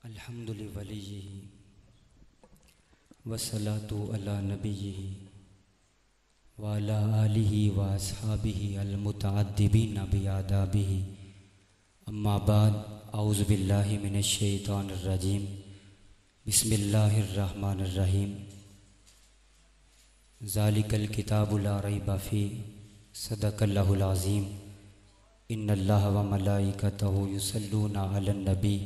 الحمد لولیہ والصلاۃ علی نبیہ وعلی آلہ واصحابہ المتعدبین بآدابہ اما بعد اعوذ باللہ من الشیطان الرجیم بسم اللہ الرحمن الرحیم ذالک الکتاب لا ریب فیہ صدق اللہ العظیم ان اللہ وملائکتہ یصلون علی النبی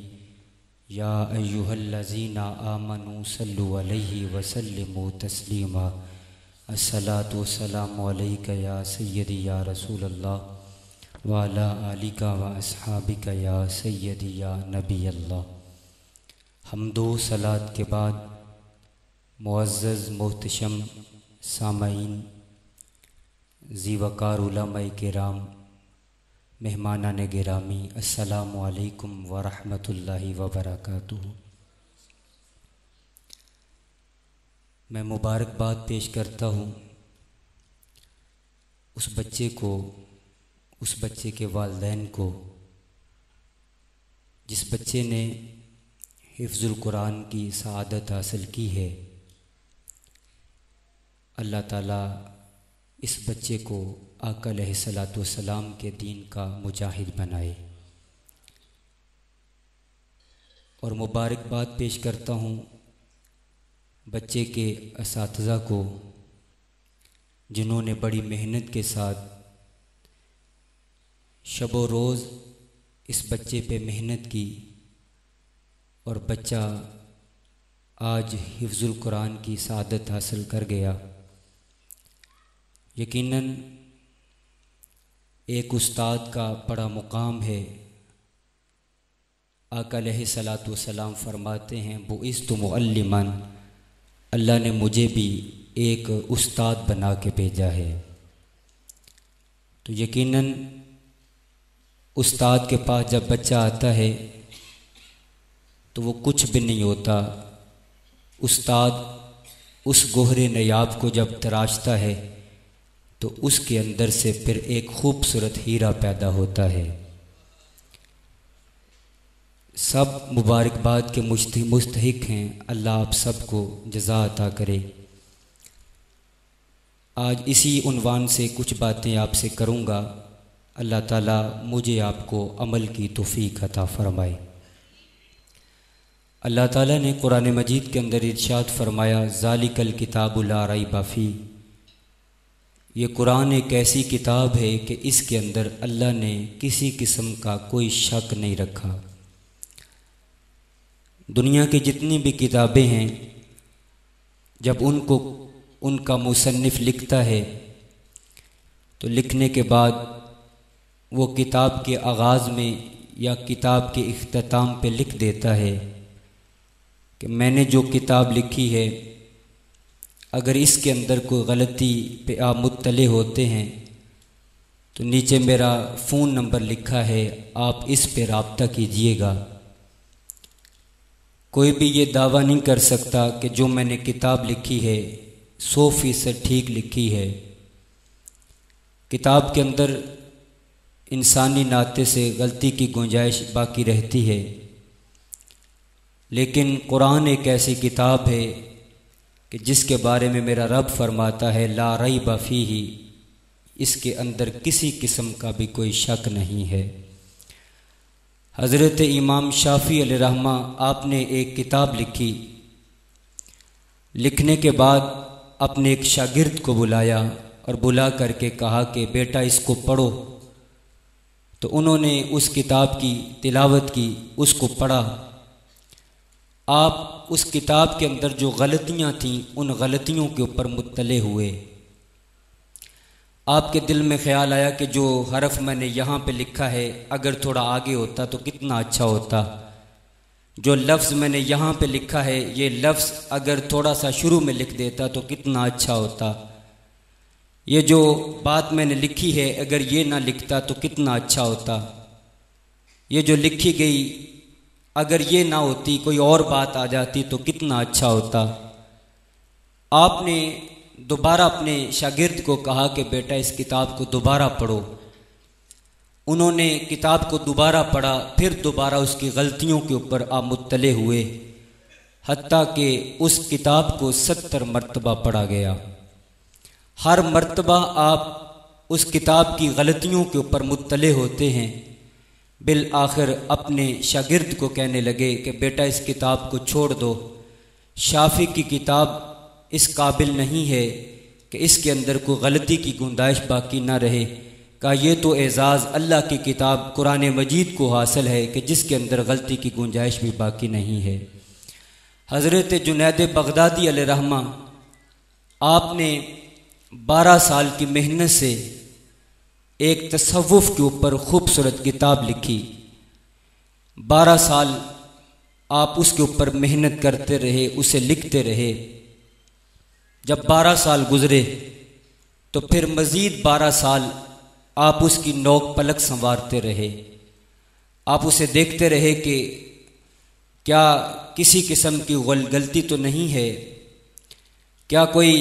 یا ایہا الذین آمنوا صلوا علیہ وسلموا تسلیما الصلاۃ والسلام علیک یا سیدی یا رسول اللہ وعلی آلک واصحابک یا سیدی یا نبی اللہ۔ حمد و صلوات کے بعد معزز محتشم سامعین، ذی وقار علماء کرام، مہمانان گرامی، السلام علیکم ورحمۃ اللہ وبرکاتہ۔ میں مبارکباد پیش کرتا ہوں اس بچے کو، اس بچے کے والدین کو جس بچے نے حفظ القرآن کی سعادت حاصل کی ہے۔ اللہ تعالیٰ اس بچے کو آقا علیہ الصلاۃ والسلام کے دین کا مجاہد بنائے، اور مبارکباد پیش کرتا ہوں بچے کے اساتذہ کو، جنہوں نے بڑی محنت کے ساتھ شب و روز اس بچے پہ محنت کی، اور بچہ آج حفظ القرآن کی سعادت حاصل کر گیا۔ یقیناً ایک استاد کا بڑا مقام ہے۔ آقا علیہ الصلاۃ والسلام فرماتے ہیں بعثت معلما، اللہ نے مجھے بھی ایک استاد بنا کے بھیجا ہے۔ تو یقیناً استاد کے پاس جب بچہ آتا ہے تو وہ کچھ بھی نہیں ہوتا۔ استاد اس گوہر نیاب کو جب تراشتا ہے تو اس کے اندر سے پھر ایک خوبصورت ہیرا پیدا ہوتا ہے۔ سب مبارکباد کے مستحق ہیں، اللہ آپ سب کو جزا عطا کرے۔ آج اسی عنوان سے کچھ باتیں آپ سے کروں گا، اللہ تعالیٰ مجھے آپ کو عمل کی توفیق عطا فرمائے۔ اللہ تعالیٰ نے قرآن مجید کے اندر ارشاد فرمایا ذالک الکتاب لا ریب فیہ، یہ قرآن ایک ایسی کتاب ہے کہ اس کے اندر اللہ نے کسی قسم کا کوئی شک نہیں رکھا۔ دنیا کی جتنی بھی کتابیں ہیں، جب ان کا مصنف لکھتا ہے تو لکھنے کے بعد وہ کتاب کے آغاز میں یا کتاب کے اختتام پہ لکھ دیتا ہے کہ میں نے جو کتاب لکھی ہے، اگر اس کے اندر کوئی غلطی پہ آپ مطلع ہوتے ہیں تو نیچے میرا فون نمبر لکھا ہے، آپ اس پہ رابطہ کیجئے گا۔ کوئی بھی یہ دعویٰ نہیں کر سکتا کہ جو میں نے کتاب لکھی ہے 100% ٹھیک لکھی ہے۔ کتاب کے اندر انسانی ناطے سے غلطی کی گنجائش باقی رہتی ہے، لیکن قرآن ایک ایسی کتاب ہے کہ جس کے بارے میں میرا رب فرماتا ہے لا ریب فیہ، اس کے اندر کسی قسم کا بھی کوئی شک نہیں ہے۔ حضرت امام شافعی علیہ رحمہ آپ نے ایک کتاب لکھی، لکھنے کے بعد اپنے ایک شاگرد کو بلایا اور بلا کر کے کہا کہ بیٹا اس کو پڑھو۔ تو انہوں نے اس کتاب کی تلاوت کی، اس کو پڑھا۔ آپ اس کتاب کے اندر جو غلطیاں تھیں ان غلطیوں کے اوپر مطلع ہوئے۔ آپ کے دل میں خیال آیا کہ جو حرف میں نے یہاں پہ لکھا ہے اگر تھوڑا آگے ہوتا تو کتنا اچھا ہوتا، جو لفظ میں نے یہاں پہ لکھا ہے یہ لفظ اگر تھوڑا سا شروع میں لکھ دیتا تو کتنا اچھا ہوتا، یہ جو بات میں نے لکھی ہے اگر یہ نہ لکھتا تو کتنا اچھا ہوتا، یہ جو لکھی گئی اگر یہ نہ ہوتی کوئی اور بات آ جاتی تو کتنا اچھا ہوتا۔ آپ نے دوبارہ اپنے شاگرد کو کہا کہ بیٹا اس کتاب کو دوبارہ پڑھو۔ انہوں نے کتاب کو دوبارہ پڑھا، پھر دوبارہ اس کی غلطیوں کے اوپر آپ مطلع ہوئے، حتیٰ کہ اس کتاب کو 70 مرتبہ پڑھا گیا۔ ہر مرتبہ آپ اس کتاب کی غلطیوں کے اوپر مطلع ہوتے ہیں، بالآخر اپنے شاگرد کو کہنے لگے کہ بیٹا اس کتاب کو چھوڑ دو، شافعی کی کتاب اس قابل نہیں ہے کہ اس کے اندر کوئی غلطی کی گنجائش باقی نہ رہے۔ کہا یہ تو اعزاز اللہ کی کتاب قرآن مجید کو حاصل ہے کہ جس کے اندر غلطی کی گنجائش بھی باقی نہیں ہے۔ حضرت جنید بغدادی علیہ رحمہ، آپ نے 12 سال کی محنت سے ایک تصوف کے اوپر خوبصورت کتاب لکھی۔ 12 سال آپ اس کے اوپر محنت کرتے رہے، اسے لکھتے رہے۔ جب 12 سال گزرے تو پھر مزید 12 سال آپ اس کی نوک پلک سنوارتے رہے، آپ اسے دیکھتے رہے کہ کیا کسی قسم کی غلطی تو نہیں ہے، کیا کوئی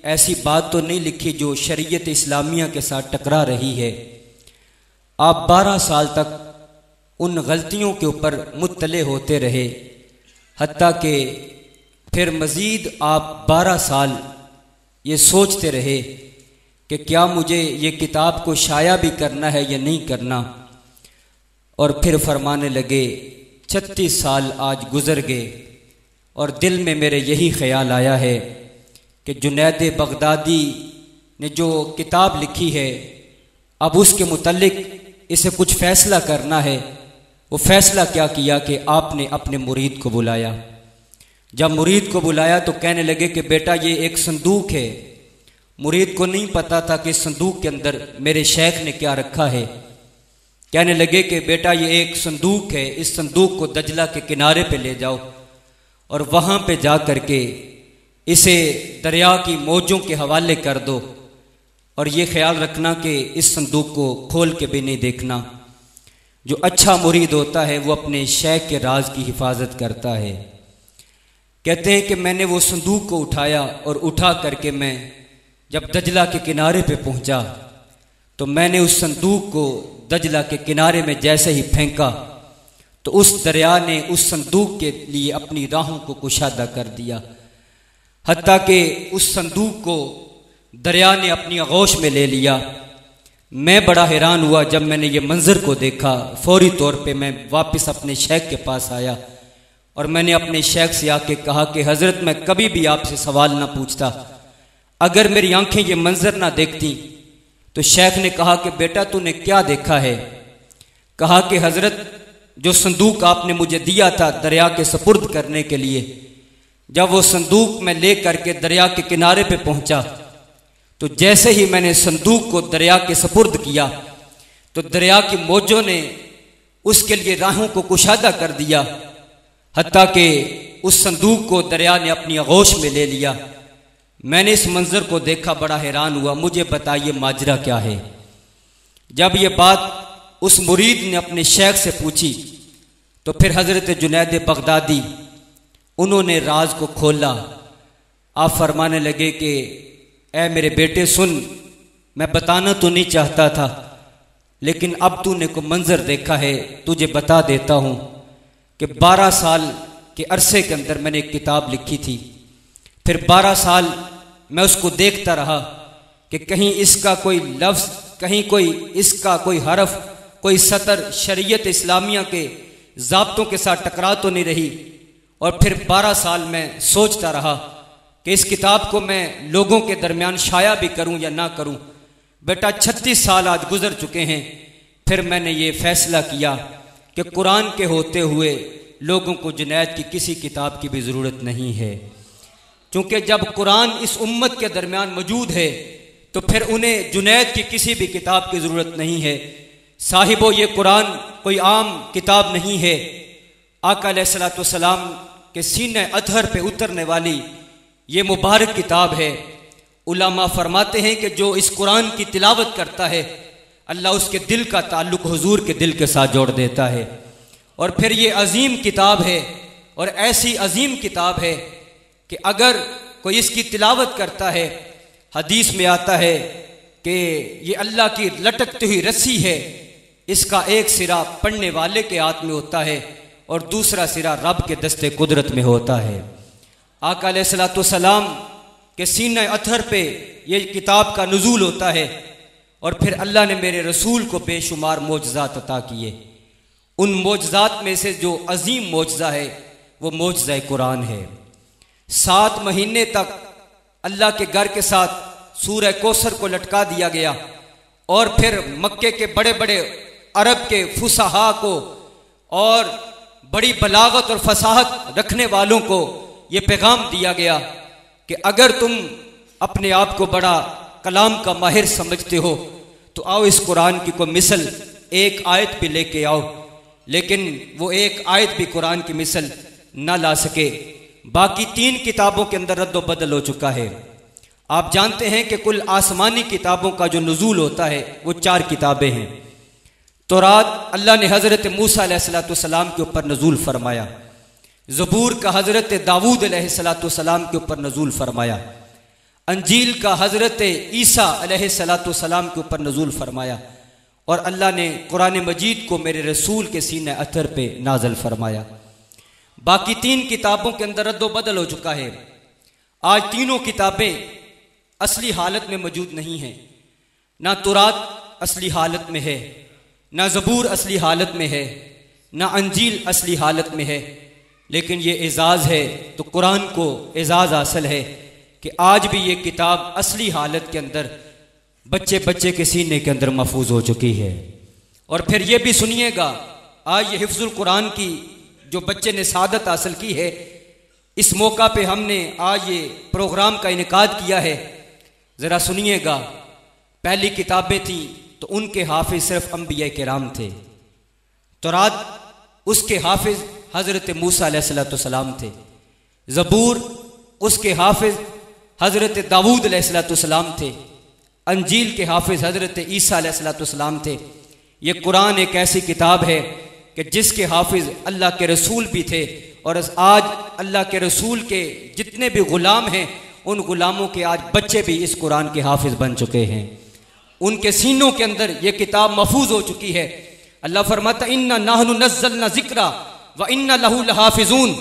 ایسی بات تو نہیں لکھی جو شریعت اسلامیہ کے ساتھ ٹکرا رہی ہے۔ آپ 12 سال تک ان غلطیوں کے اوپر مطلع ہوتے رہے، حتیٰ کہ پھر مزید آپ 12 سال یہ سوچتے رہے کہ کیا مجھے یہ کتاب کو شائع بھی کرنا ہے یا نہیں کرنا، اور پھر فرمانے لگے 36 سال آج گزر گئے اور دل میں میرے یہی خیال آیا ہے کہ جنید بغدادی نے جو کتاب لکھی ہے اب اس کے متعلق اسے کچھ فیصلہ کرنا ہے۔ وہ فیصلہ کیا کیا کہ آپ نے اپنے مرید کو بلایا۔ جب مرید کو بلایا تو کہنے لگے کہ بیٹا یہ ایک صندوق ہے۔ مرید کو نہیں پتا تھا کہ اس صندوق کے اندر میرے شیخ نے کیا رکھا ہے۔ کہنے لگے کہ بیٹا یہ ایک صندوق ہے، اس صندوق کو دجلہ کے کنارے پہ لے جاؤ اور وہاں پہ جا کر کے اسے دریا کی موجوں کے حوالے کر دو، اور یہ خیال رکھنا کہ اس صندوق کو کھول کے بھی نہیں دیکھنا۔ جو اچھا مرید ہوتا ہے وہ اپنے شیخ کے راز کی حفاظت کرتا ہے۔ کہتے ہیں کہ میں نے وہ صندوق کو اٹھایا اور اٹھا کر کے میں جب دجلہ کے کنارے پہ پہنچا تو میں نے اس صندوق کو دجلہ کے کنارے میں جیسے ہی پھینکا تو اس دریا نے اس صندوق کے لیے اپنی راہوں کو کشادہ کر دیا، حتیٰ کہ اس صندوق کو دریا نے اپنی آغوش میں لے لیا۔ میں بڑا حیران ہوا جب میں نے یہ منظر کو دیکھا۔ فوری طور پہ میں واپس اپنے شیخ کے پاس آیا اور میں نے اپنے شیخ سے آ کے کہا کہ حضرت میں کبھی بھی آپ سے سوال نہ پوچھتا اگر میری آنکھیں یہ منظر نہ دیکھتی۔ تو شیخ نے کہا کہ بیٹا تو نے کیا دیکھا ہے؟ کہا کہ حضرت جو صندوق آپ نے مجھے دیا تھا دریا کے سپرد کرنے کے لیے، جب وہ صندوق میں لے کر کے دریا کے کنارے پہ پہنچا تو جیسے ہی میں نے صندوق کو دریا کے سپرد کیا تو دریا کی موجوں نے اس کے لیے راہوں کو کشادہ کر دیا، حتیٰ کہ اس صندوق کو دریا نے اپنی آغوش میں لے لیا۔ میں نے اس منظر کو دیکھا، بڑا حیران ہوا، مجھے بتائیے ماجرا کیا ہے؟ جب یہ بات اس مرید نے اپنے شیخ سے پوچھی تو پھر حضرت جنید بغدادی انہوں نے راز کو کھولا۔ آپ فرمانے لگے کہ اے میرے بیٹے سن، میں بتانا تو نہیں چاہتا تھا لیکن اب تو نے کو منظر دیکھا ہے، تجھے بتا دیتا ہوں کہ 12 سال کے عرصے کے اندر میں نے ایک کتاب لکھی تھی، پھر 12 سال میں اس کو دیکھتا رہا کہ کہیں اس کا کوئی لفظ، کہیں کوئی اس کا کوئی حرف، کوئی سطر شریعت اسلامیہ کے ضابطوں کے ساتھ ٹکرا تو نہیں رہی، اور پھر 12 سال میں سوچتا رہا کہ اس کتاب کو میں لوگوں کے درمیان شائع بھی کروں یا نہ کروں۔ بیٹا 36 سال آج گزر چکے ہیں، پھر میں نے یہ فیصلہ کیا کہ قرآن کے ہوتے ہوئے لوگوں کو جنید کی کسی کتاب کی بھی ضرورت نہیں ہے، چونکہ جب قرآن اس امت کے درمیان موجود ہے تو پھر انہیں جنید کی کسی بھی کتاب کی ضرورت نہیں ہے۔ صاحبو یہ قرآن کوئی عام کتاب نہیں ہے، آقا علیہ الصلوۃ والسلام کے سینہ اطہر پہ اترنے والی یہ مبارک کتاب ہے۔ علماء فرماتے ہیں کہ جو اس قرآن کی تلاوت کرتا ہے اللہ اس کے دل کا تعلق حضور کے دل کے ساتھ جوڑ دیتا ہے، اور پھر یہ عظیم کتاب ہے، اور ایسی عظیم کتاب ہے کہ اگر کوئی اس کی تلاوت کرتا ہے، حدیث میں آتا ہے کہ یہ اللہ کی لٹکتی ہوئی رسی ہے، اس کا ایک سرا پڑھنے والے کے ہاتھ میں ہوتا ہے اور دوسرا سرا رب کے دستے قدرت میں ہوتا ہے۔ آقا علیہ الصلوۃ والسلام کے سینہ اطہر پہ یہ کتاب کا نزول ہوتا ہے، اور پھر اللہ نے میرے رسول کو بے شمار معجزات عطا کیے۔ ان معجزات میں سے جو عظیم معجزہ ہے وہ معجزہ قرآن ہے۔ 7 مہینے تک اللہ کے گھر کے ساتھ سورہ کوثر کو لٹکا دیا گیا، اور پھر مکے کے بڑے بڑے عرب کے فصحاء کو اور بڑی بلاغت اور فصاحت رکھنے والوں کو یہ پیغام دیا گیا کہ اگر تم اپنے آپ کو بڑا کلام کا ماہر سمجھتے ہو تو آؤ اس قرآن کی کوئی مثل ایک آیت بھی لے کے آؤ، لیکن وہ ایک آیت بھی قرآن کی مثل نہ لا سکے۔ باقی 3 کتابوں کے اندر رد و بدل ہو چکا ہے۔ آپ جانتے ہیں کہ کل آسمانی کتابوں کا جو نزول ہوتا ہے وہ 4 کتابیں ہیں۔ تورات اللہ نے حضرت موسیٰ علیہ السلام کے اوپر نزول فرمایا، زبور کا حضرت داؤد علیہ السلام کے اوپر نزول فرمایا، انجیل کا حضرت عیسیٰ علیہ السلام کے اوپر نزول فرمایا، اور اللہ نے قرآن مجید کو میرے رسول کے سینہ اطہر پہ نازل فرمایا۔ باقی 3 کتابوں کے اندر رد و بدل ہو چکا ہے۔ آج تینوں کتابیں اصلی حالت میں موجود نہیں ہیں، نہ تورات اصلی حالت میں ہے، نہ زبور اصلی حالت میں ہے، نہ انجیل اصلی حالت میں ہے، لیکن یہ اعزاز ہے تو قرآن کو اعزاز حاصل ہے کہ آج بھی یہ کتاب اصلی حالت کے اندر بچے کے سینے کے اندر محفوظ ہو چکی ہے۔ اور پھر یہ بھی سنیے گا، آج یہ حفظ القرآن کی جو بچے نے سعادت حاصل کی ہے، اس موقع پہ ہم نے آج یہ پروگرام کا انعقاد کیا ہے۔ ذرا سنیے گا، پہلی کتابیں تھیں تو ان کے حافظ صرف انبیاء کرام تھے۔ تورات اس کے حافظ حضرت موسیٰ علیہ السلام تھے، زبور اس کے حافظ حضرت داؤد علیہ السلام تھے، انجیل کے حافظ حضرت عیسیٰ علیہ السلام تھے۔ یہ قرآن ایک ایسی کتاب ہے کہ جس کے حافظ اللہ کے رسول بھی تھے، اور آج اللہ کے رسول کے جتنے بھی غلام ہیں ان غلاموں کے آج بچے بھی اس قرآن کے حافظ بن چکے ہیں۔ ان کے سینوں کے اندر یہ کتاب محفوظ ہو چکی ہے۔ اللہ فرماتا اِنَّا نَحْنُ نَزَّلْنَا ذِکْرَ وَإِنَّا لَهُ لَحَافِظُونَ،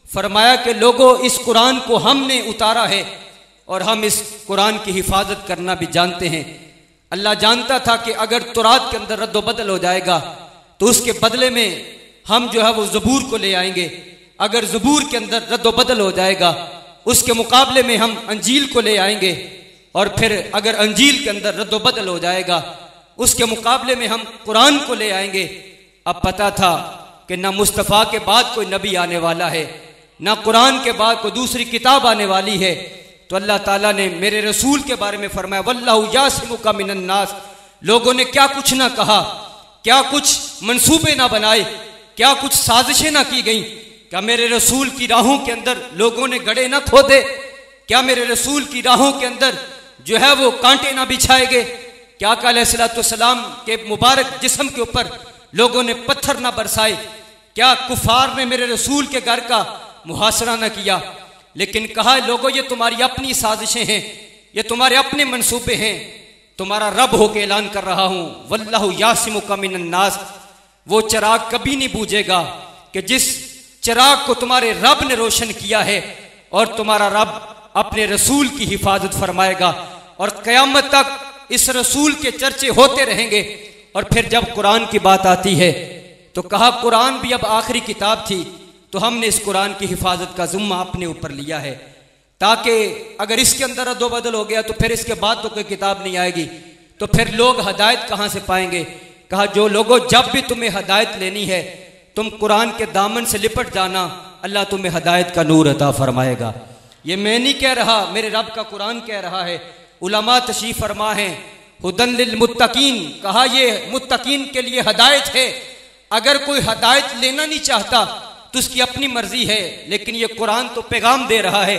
فرمایا کہ لوگوں اس قرآن کو ہم نے اتارا ہے اور ہم اس قرآن کی حفاظت کرنا بھی جانتے ہیں۔ اللہ جانتا تھا کہ اگر تورات کے اندر رد و بدل ہو جائے گا تو اس کے بدلے میں ہم جو ہے وہ زبور کو لے آئیں گے، اگر زبور کے اندر رد و بدل ہو جائے گا اس کے مقابلے میں ہم انجیل کو لے آئیں گے، اور پھر اگر انجیل کے اندر رد و بدل ہو جائے گا اس کے مقابلے میں ہم قرآن کو لے آئیں گے۔ اب پتا تھا کہ نہ مصطفیٰ کے بعد کوئی نبی آنے والا ہے، نہ قرآن کے بعد کوئی دوسری کتاب آنے والی ہے، تو اللہ تعالیٰ نے میرے رسول کے بارے میں فرمایا واللہ یعصمک من الناس۔ لوگوں نے کیا کچھ نہ کہا، کیا کچھ منصوبے نہ بنائے، کیا کچھ سازشیں نہ کی گئیں، کیا میرے رسول کی راہوں کے اندر لوگوں نے گڑھے نہ کھودے، کیا میرے رسول کی راہوں کے اندر جو ہے وہ کانٹے نہ بچھائے گئے، کیا آقا علیہ السلام کے مبارک جسم کے اوپر لوگوں نے پتھر نہ برسائے، کیا کفار نے میرے رسول کے گھر کا محاصرہ نہ کیا، لیکن کہا لوگوں یہ تمہاری اپنی سازشیں ہیں، یہ تمہارے اپنے منصوبے ہیں، تمہارا رب ہو کے اعلان کر رہا ہوں واللہ یعصمک من الناس۔ وہ چراغ کبھی نہیں بوجھے گا کہ جس چراغ کو تمہارے رب نے روشن کیا ہے، اور تمہارا رب اپنے رسول کی حفاظت فرمائے گا، اور قیامت تک اس رسول کے چرچے ہوتے رہیں گے۔ اور پھر جب قرآن کی بات آتی ہے تو کہا قرآن بھی اب آخری کتاب تھی تو ہم نے اس قرآن کی حفاظت کا ذمہ اپنے اوپر لیا ہے، تاکہ اگر اس کے اندر رد و بدل ہو گیا تو پھر اس کے بعد تو کوئی کتاب نہیں آئے گی، تو پھر لوگ ہدایت کہاں سے پائیں گے۔ کہا جو لوگوں جب بھی تمہیں ہدایت لینی ہے تم قرآن کے دامن سے لپٹ جانا، اللہ تمہیں ہدایت کا نور عطا فرمائے گا۔ یہ میں نہیں کہہ رہا، میرے رب کا قرآن کہہ رہا ہے۔ علماء تشریف فرما ہیں ہدن للمتقین، کہا یہ متقین کے لیے ہدایت ہے، اگر کوئی ہدایت لینا نہیں چاہتا تو اس کی اپنی مرضی ہے، لیکن یہ قرآن تو پیغام دے رہا ہے،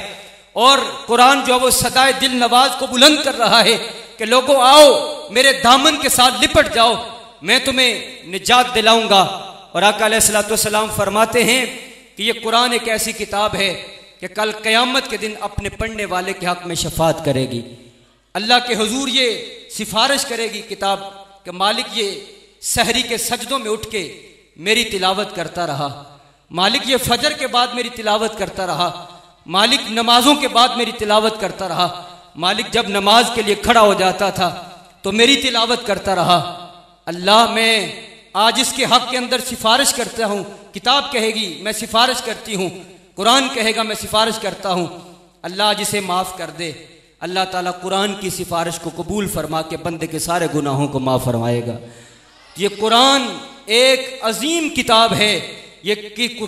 اور قرآن جو وہ صدائے دل نواز کو بلند کر رہا ہے کہ لوگوں آؤ میرے دامن کے ساتھ لپٹ جاؤ، میں تمہیں نجات دلاؤں گا۔ اور آقا علیہ السلام فرماتے ہیں کہ یہ قرآن ایک ایسی کتاب ہے کہ کل قیامت کے دن اپنے پڑھنے والے کے حق میں شفاعت کرے گی، اللہ کے حضور یہ سفارش کرے گی کتاب کہ مالک یہ سحری کے سجدوں میں اٹھ کے میری تلاوت کرتا رہا، مالک یہ فجر کے بعد میری تلاوت کرتا رہا، مالک نمازوں کے بعد میری تلاوت کرتا رہا، مالک جب نماز کے لیے کھڑا ہو جاتا تھا تو میری تلاوت کرتا رہا۔ اللہ میں آج اس کے حق کے اندر سفارش کرتا ہوں، کتاب کہے گی میں سفارش کرتی ہوں، قرآن کہے گا میں سفارش کرتا ہوں، اللہ جسے معاف کر دے۔ اللہ تعالیٰ قرآن کی سفارش کو قبول فرما کے بندے کے سارے گناہوں کو معاف فرمائے گا۔ یہ قرآن ایک عظیم کتاب ہے، یہ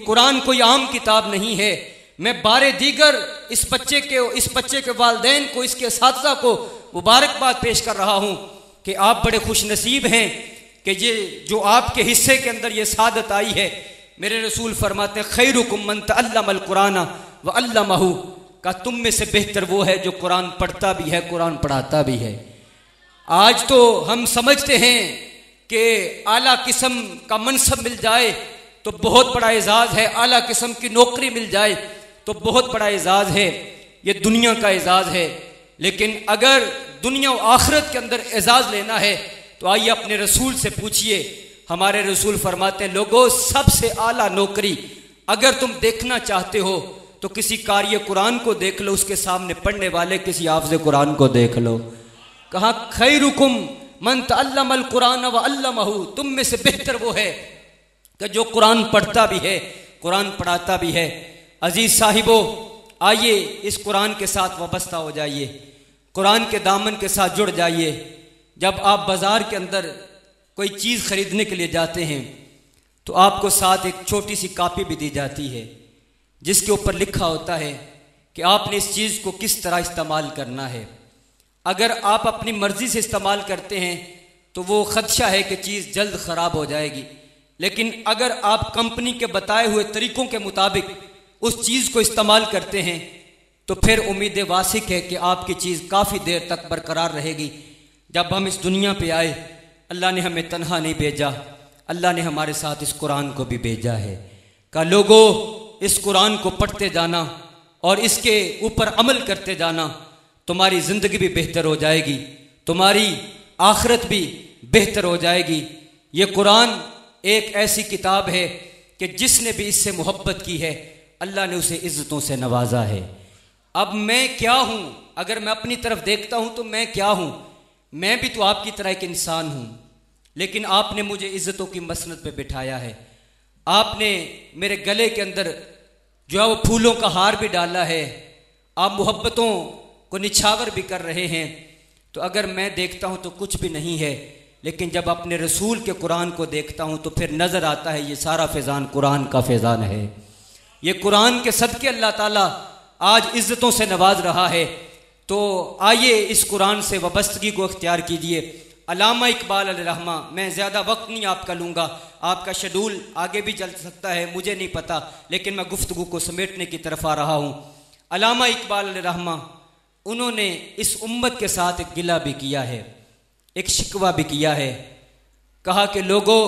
قرآن کوئی عام کتاب نہیں ہے۔ میں بارے دیگر اس بچے کے والدین کو، اس کے اساتذہ کو مبارکباد پیش کر رہا ہوں کہ آپ بڑے خوش نصیب ہیں کہ یہ جو آپ کے حصے کے اندر یہ سعادت آئی ہے۔ میرے رسول فرماتے ہیں خیرکم من تعلم القرآن وعلمہ، کہ تم میں سے بہتر وہ ہے جو قرآن پڑھتا بھی ہے، قرآن پڑھاتا بھی ہے۔ آج تو ہم سمجھتے ہیں کہ اعلیٰ قسم کا منصب مل جائے تو بہت بڑا اعزاز ہے، اعلیٰ قسم کی نوکری مل جائے تو بہت بڑا اعزاز ہے، یہ دنیا کا اعزاز ہے۔ لیکن اگر دنیا و آخرت کے اندر اعزاز لینا ہے تو آئیے اپنے رسول سے پوچھئے۔ ہمارے رسول فرماتے ہیں لوگوں سب سے اعلیٰ نوکری اگر تم دیکھنا چاہتے ہو تو کسی قاری قرآن کو دیکھ لو، اس کے سامنے پڑھنے والے کسی حافظ قرآن کو دیکھ لو۔ کہا خیرکم من تعلم القرآن وعلمہ، تم میں سے بہتر وہ ہے کہ جو قرآن پڑھتا بھی ہے، قرآن پڑھاتا بھی ہے۔ عزیز صاحبو، آئیے اس قرآن کے ساتھ وابستہ ہو جائیے، قرآن کے دامن کے ساتھ جڑ جائیے۔ جب آپ بازار کے اندر کوئی چیز خریدنے کے لیے جاتے ہیں تو آپ کو ساتھ ایک چھوٹی سی کاپی بھی دی جاتی ہے جس کے اوپر لکھا ہوتا ہے کہ آپ نے اس چیز کو کس طرح استعمال کرنا ہے۔ اگر آپ اپنی مرضی سے استعمال کرتے ہیں تو وہ خدشہ ہے کہ چیز جلد خراب ہو جائے گی، لیکن اگر آپ کمپنی کے بتائے ہوئے طریقوں کے مطابق اس چیز کو استعمال کرتے ہیں تو پھر امید واسق ہے کہ آپ کی چیز کافی دیر تک برقرار رہے گی۔ جب ہم اس دنیا پہ آئے اللہ نے ہمیں تنہا نہیں بھیجا، اللہ نے ہمارے ساتھ اس قرآن کو بھی بھیجا ہے کہ لوگوں اس قرآن کو پڑھتے جانا اور اس کے اوپر عمل کرتے جانا، تمہاری زندگی بھی بہتر ہو جائے گی، تمہاری آخرت بھی بہتر ہو جائے گی۔ یہ قرآن ایک ایسی کتاب ہے کہ جس نے بھی اس سے محبت کی ہے اللہ نے اسے عزتوں سے نوازا ہے۔ اب میں کیا ہوں؟ اگر میں اپنی طرف دیکھتا ہوں تو میں کیا ہوں؟ میں بھی تو آپ کی طرح ایک انسان ہوں، لیکن آپ نے مجھے عزتوں کی مسند پہ بٹھایا ہے۔ آپ نے میرے گلے کے اندر جو ہے وہ پھولوں کا ہار بھی ڈالا ہے، آپ محبتوں کو نچھاور بھی کر رہے ہیں۔ تو اگر میں دیکھتا ہوں تو کچھ بھی نہیں ہے، لیکن جب اپنے رسول کے قرآن کو دیکھتا ہوں تو پھر نظر آتا ہے یہ سارا فیضان قرآن کا فیضان ہے۔ یہ قرآن کے صدقے اللہ تعالیٰ آج عزتوں سے نواز رہا ہے۔ تو آئیے اس قرآن سے وابستگی کو اختیار کیجئے۔ علامہ اقبال علیہ رحمہ، میں زیادہ وقت نہیں آپ کا لوں گا، آپ کا شیڈول آگے بھی چل سکتا ہے مجھے نہیں پتا، لیکن میں گفتگو کو سمیٹنے کی طرف آ رہا ہوں۔ علامہ اقبال علیہ رحمہ انہوں نے اس امت کے ساتھ ایک گلہ بھی کیا ہے، ایک شکوہ بھی کیا ہے۔ کہا کہ لوگوں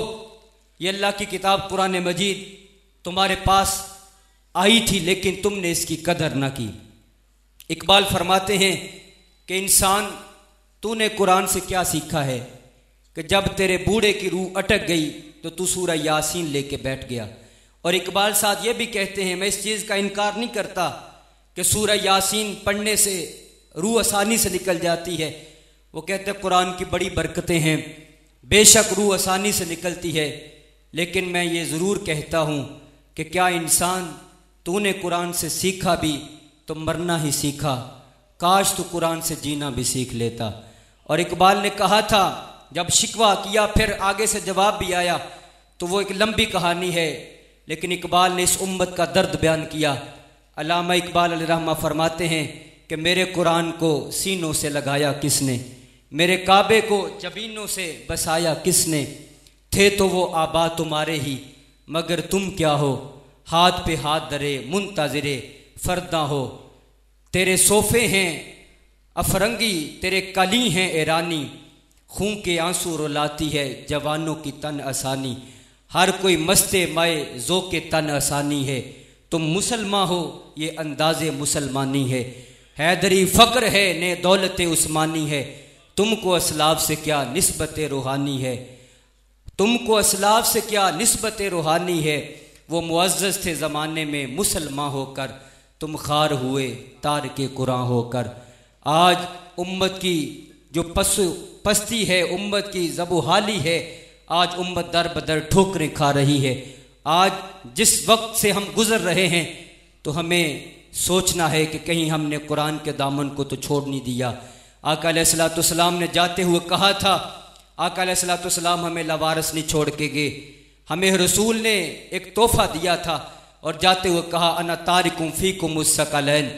یہ اللہ کی کتاب قرآن مجید تمہارے پاس آئی تھی لیکن تم نے اس کی قدر نہ کی۔ اقبال فرماتے ہیں کہ انسان تو نے قرآن سے کیا سیکھا ہے کہ جب تیرے بوڑھے کی روح اٹک گئی تو سورہ یاسین لے کے بیٹھ گیا۔ اور اقبال صاحب یہ بھی کہتے ہیں، میں اس چیز کا انکار نہیں کرتا کہ سورہ یاسین پڑھنے سے روح آسانی سے نکل جاتی ہے۔ وہ کہتے ہیں قرآن کی بڑی برکتیں ہیں، بے شک روح آسانی سے نکلتی ہے، لیکن میں یہ ضرور کہتا ہوں کہ کیا انسان تو نے قرآن سے سیکھا بھی تو مرنا ہی سیکھا، کاش تو قرآن سے جینا بھی سیکھ لیتا۔ اور اقبال نے کہا تھا جب شکوہ کیا پھر آگے سے جواب بھی آیا، تو وہ ایک لمبی کہانی ہے، لیکن اقبال نے اس امت کا درد بیان کیا۔ علامہ اقبال علیہ رحمہ فرماتے ہیں کہ میرے قرآن کو سینوں سے لگایا کس نے، میرے کعبے کو جبینوں سے بسایا کس نے، تھے تو وہ آبا تمہارے ہی مگر تم کیا ہو، ہاتھ پہ ہاتھ درے منتظرے فرداں ہو، تیرے صوفے ہیں افرنگی تیرے کلی ہیں ایرانی، خون کے آنسو رلاتی ہے جوانوں کی تن آسانی، ہر کوئی مست مائے ذوق تن آسانی ہے، تم مسلمان ہو یہ انداز مسلمانی ہے، حیدری فقر ہے نے دولت عثمانی ہے، تم کو اسلاف سے کیا نسبت روحانی ہے، تم کو اسلاف سے کیا نسبت روحانی ہے، وہ معزز تھے زمانے میں مسلمان ہو کر، تم خوار ہوئے تارک قرآن ہو کر۔ آج امت کی جو پستی ہے، امت کی زبو حالی ہے، آج امت در بدر ٹھوکریں کھا رہی ہے۔ آج جس وقت سے ہم گزر رہے ہیں تو ہمیں سوچنا ہے کہ کہیں ہم نے قرآن کے دامن کو تو چھوڑ نہیں دیا۔ آقا علیہ الصلوۃ والسلام نے جاتے ہوئے کہا تھا، آقا علیہ الصلوۃ والسلام ہمیں لاوارث نہیں چھوڑ کے گئے، ہمیں رسول نے ایک تحفہ دیا تھا اور جاتے ہوئے کہا انا تارکم فیکم الثقلین،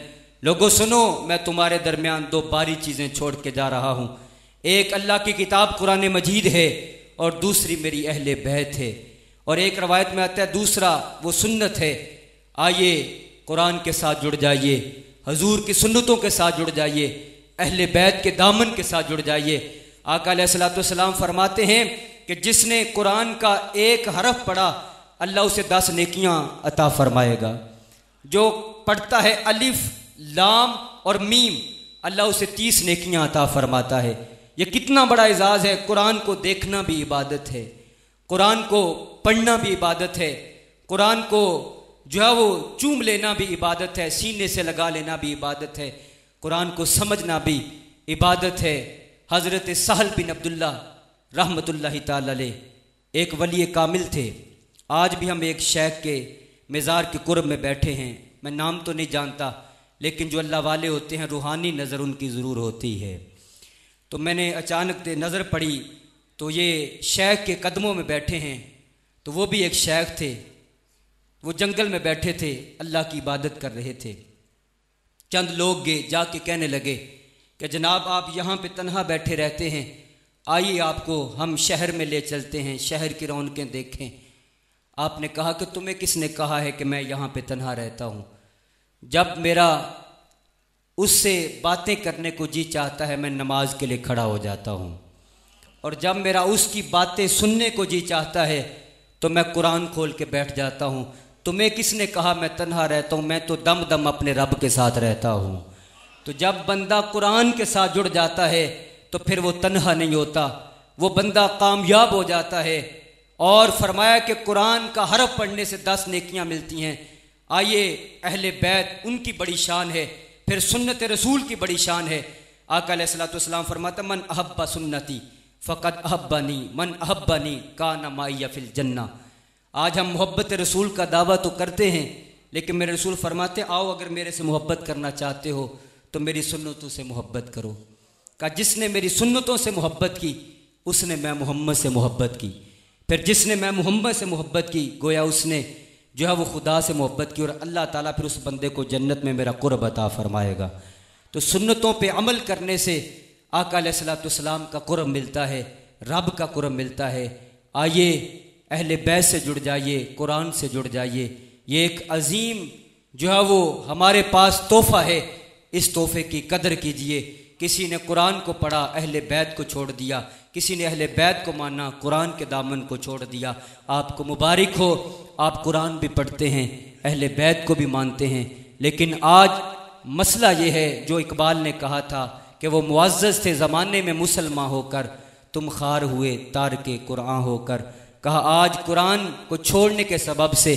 لوگو سنو میں تمہارے درمیان دو باری چیزیں چھوڑ کے جا رہا ہوں، ایک اللہ کی کتاب قرآن مجید ہے اور دوسری میری اہل بیت ہے، اور ایک روایت میں آتا ہے دوسرا وہ سنت ہے۔ آئیے قرآن کے ساتھ جڑ جائیے، حضور کی سنتوں کے ساتھ جڑ جائیے، اہل بیت کے دامن کے ساتھ جڑ جائیے۔ آقا علیہ الصلوۃ والسلام فرماتے ہیں کہ جس نے قرآن کا ایک حرف پڑھا اللہ اسے 10 نیکیاں عطا فرمائے گا، جو پڑھتا ہے الف لام اور میم اللہ اسے 30 نیکیاں عطا فرماتا ہے۔ یہ کتنا بڑا اعزاز ہے۔ قرآن کو دیکھنا بھی عبادت ہے، قرآن کو پڑھنا بھی عبادت ہے، قرآن کو جو ہے وہ چوم لینا بھی عبادت ہے، سینے سے لگا لینا بھی عبادت ہے، قرآن کو سمجھنا بھی عبادت ہے۔ حضرت سہل بن عبداللہ رحمۃ اللہ تعالی علیہ ایک ولی کامل تھے۔ آج بھی ہم ایک شیخ کے مزار کے قرب میں بیٹھے ہیں، میں نام تو نہیں جانتا لیکن جو اللہ والے ہوتے ہیں روحانی نظر ان کی ضرور ہوتی ہے۔ تو میں نے اچانک نظر پڑی تو یہ شیخ کے قدموں میں بیٹھے ہیں، تو وہ بھی ایک شیخ تھے، وہ جنگل میں بیٹھے تھے، اللہ کی عبادت کر رہے تھے۔ چند لوگ گئے جا کے کہنے لگے کہ جناب آپ یہاں پہ تنہا بیٹھے رہتے ہیں، آئیے آپ کو ہم شہر میں لے چلتے ہیں، شہر کی رونقیں دیکھیں۔ آپ نے کہا کہ تمہیں کس نے کہا ہے کہ میں یہاں پہ تنہا رہتا ہوں؟ جب میرا اس سے باتیں کرنے کو جی چاہتا ہے میں نماز کے لیے کھڑا ہو جاتا ہوں، اور جب میرا اس کی باتیں سننے کو جی چاہتا ہے تو میں قرآن کھول کے بیٹھ جاتا ہوں۔ تمہیں کس نے کہا میں تنہا رہتا ہوں؟ میں تو دم دم اپنے رب کے ساتھ رہتا ہوں۔ تو جب بندہ قرآن کے ساتھ جڑ جاتا ہے تو پھر وہ تنہا نہیں ہوتا، وہ بندہ کامیاب ہو جاتا ہے۔ اور فرمایا کہ قرآن کا حرف پڑھنے سے 10 نیکیاں ملتی ہیں۔ آئیے اہل بیت ان کی بڑی شان ہے، پھر سنت رسول کی بڑی شان ہے۔ آقا علیہ الصلوۃ والسلام فرماتا من احب سنتی فقد احبنی من احبنی کان معی فی الجنہ۔ آج ہم محبت رسول کا دعویٰ تو کرتے ہیں لیکن میرے رسول فرماتے آؤ اگر میرے سے محبت کرنا چاہتے ہو تو میری سنتوں سے محبت کرو۔ کہ جس نے میری سنتوں سے محبت کی اس نے میں محمد سے محبت کی، پھر جس نے میں محمد سے محبت کی گویا اس نے جو ہے وہ خدا سے محبت کی، اور اللہ تعالیٰ پھر اس بندے کو جنت میں میرا قرب عطا فرمائے گا۔ تو سنتوں پہ عمل کرنے سے آقا علیہ الصلوۃ والسلام کا قرب ملتا ہے، رب کا قرب ملتا ہے۔ آئیے اہل بیت سے جڑ جائیے، قرآن سے جڑ جائیے، یہ ایک عظیم جو ہے وہ ہمارے پاس تحفہ ہے، اس تحفے کی قدر کیجیے۔ کسی نے قرآن کو پڑھا اہل بیت کو چھوڑ دیا، کسی نے اہل بیت کو مانا قرآن کے دامن کو چھوڑ دیا۔ آپ کو مبارک ہو، آپ قرآن بھی پڑھتے ہیں، اہل بیت کو بھی مانتے ہیں، لیکن آج مسئلہ یہ ہے جو اقبال نے کہا تھا کہ وہ معزز تھے زمانے میں مسلمان ہو کر، تم خوار ہوئے تارک قرآن ہو کر۔ کہا آج قرآن کو چھوڑنے کے سبب سے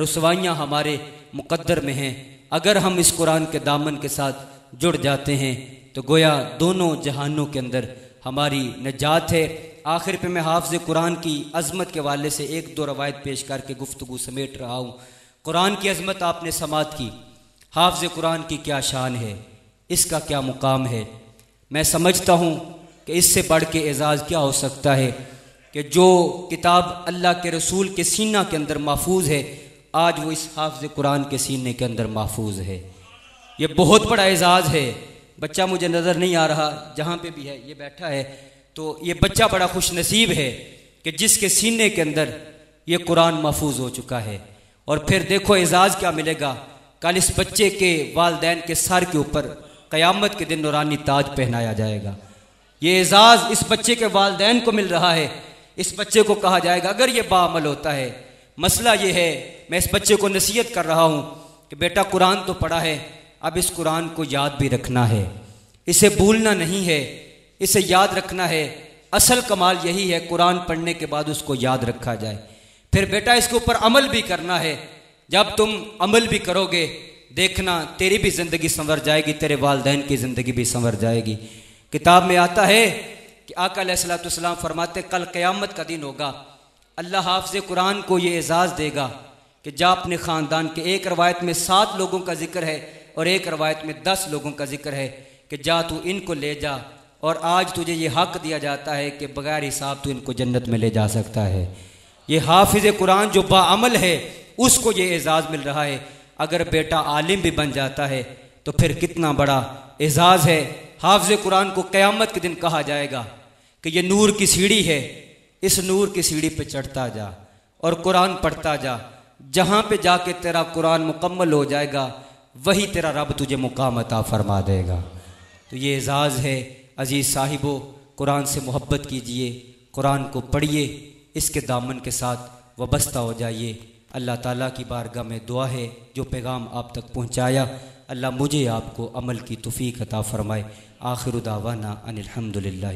رسوائیاں ہمارے مقدر میں ہیں، اگر ہم اس قرآن کے دامن کے ساتھ جڑ جاتے ہیں تو گویا دونوں جہانوں کے اندر ہماری نجات ہے۔ آخر پہ میں حافظ قرآن کی عظمت کے والے سے 1-2 روایت پیش کر کے گفتگو سمیٹ رہا ہوں۔ قرآن کی عظمت آپ نے سماعت کی، حافظ قرآن کی کیا شان ہے، اس کا کیا مقام ہے۔ میں سمجھتا ہوں کہ اس سے بڑھ کے اعزاز کیا ہو سکتا ہے کہ جو کتاب اللہ کے رسول کے سینہ کے اندر محفوظ ہے آج وہ اس حافظ قرآن کے سینے کے اندر محفوظ ہے۔ یہ بہت بڑا اعزاز ہے۔ بچہ مجھے نظر نہیں آ رہا، جہاں پہ بھی ہے یہ بیٹھا ہے، تو یہ بچہ بڑا خوش نصیب ہے کہ جس کے سینے کے اندر یہ قرآن محفوظ ہو چکا ہے۔ اور پھر دیکھو اعزاز کیا ملے گا، کل اس بچے کے والدین کے سر کے اوپر قیامت کے دن نورانی تاج پہنایا جائے گا۔ یہ اعزاز اس بچے کے والدین کو مل رہا ہے، اس بچے کو کہا جائے گا اگر یہ باعمل ہوتا ہے۔ مسئلہ یہ ہے، میں اس بچے کو نصیحت کر رہا ہوں کہ بیٹا قرآن تو پڑھا ہے، اب اس قرآن کو یاد بھی رکھنا ہے، اسے بھولنا نہیں ہے، اسے یاد رکھنا ہے۔ اصل کمال یہی ہے قرآن پڑھنے کے بعد اس کو یاد رکھا جائے۔ پھر بیٹا اس کے اوپر عمل بھی کرنا ہے۔ جب تم عمل بھی کرو گے دیکھنا تیری بھی زندگی سنور جائے گی، تیرے والدین کی زندگی بھی سنور جائے گی۔ کتاب میں آتا ہے کہ آقا علیہ الصلوۃ والسلام فرماتے کل قیامت کا دن ہوگا، اللہ حافظ قرآن کو یہ اعزاز دے گا کہ جا اپنے خاندان کے، ایک روایت میں 7 لوگوں کا ذکر ہے اور ایک روایت میں 10 لوگوں کا ذکر ہے کہ جا تو ان کو لے جا، اور آج تجھے یہ حق دیا جاتا ہے کہ بغیر حساب تو ان کو جنت میں لے جا سکتا ہے۔ یہ حافظ قرآن جو باعمل ہے اس کو یہ اعزاز مل رہا ہے۔ اگر بیٹا عالم بھی بن جاتا ہے تو پھر کتنا بڑا اعزاز ہے۔ حافظ قرآن کو قیامت کے دن کہا جائے گا کہ یہ نور کی سیڑھی ہے، اس نور کی سیڑھی پہ چڑھتا جا اور قرآن پڑھتا جا، جہاں پہ جا کے تیرا قرآن مکمل ہو جائے گا وہی تیرا رب تجھے مقام عطا فرما دے گا۔ تو یہ اعزاز ہے۔ عزیز صاحبو، قرآن سے محبت کیجئے، قرآن کو پڑھیے، اس کے دامن کے ساتھ وابستہ ہو جائیے۔ اللہ تعالیٰ کی بارگاہ میں دعا ہے جو پیغام آپ تک پہنچایا اللہ مجھے آپ کو عمل کی توفیق عطا فرمائے۔ آخر دعوانا ان الحمدللہ۔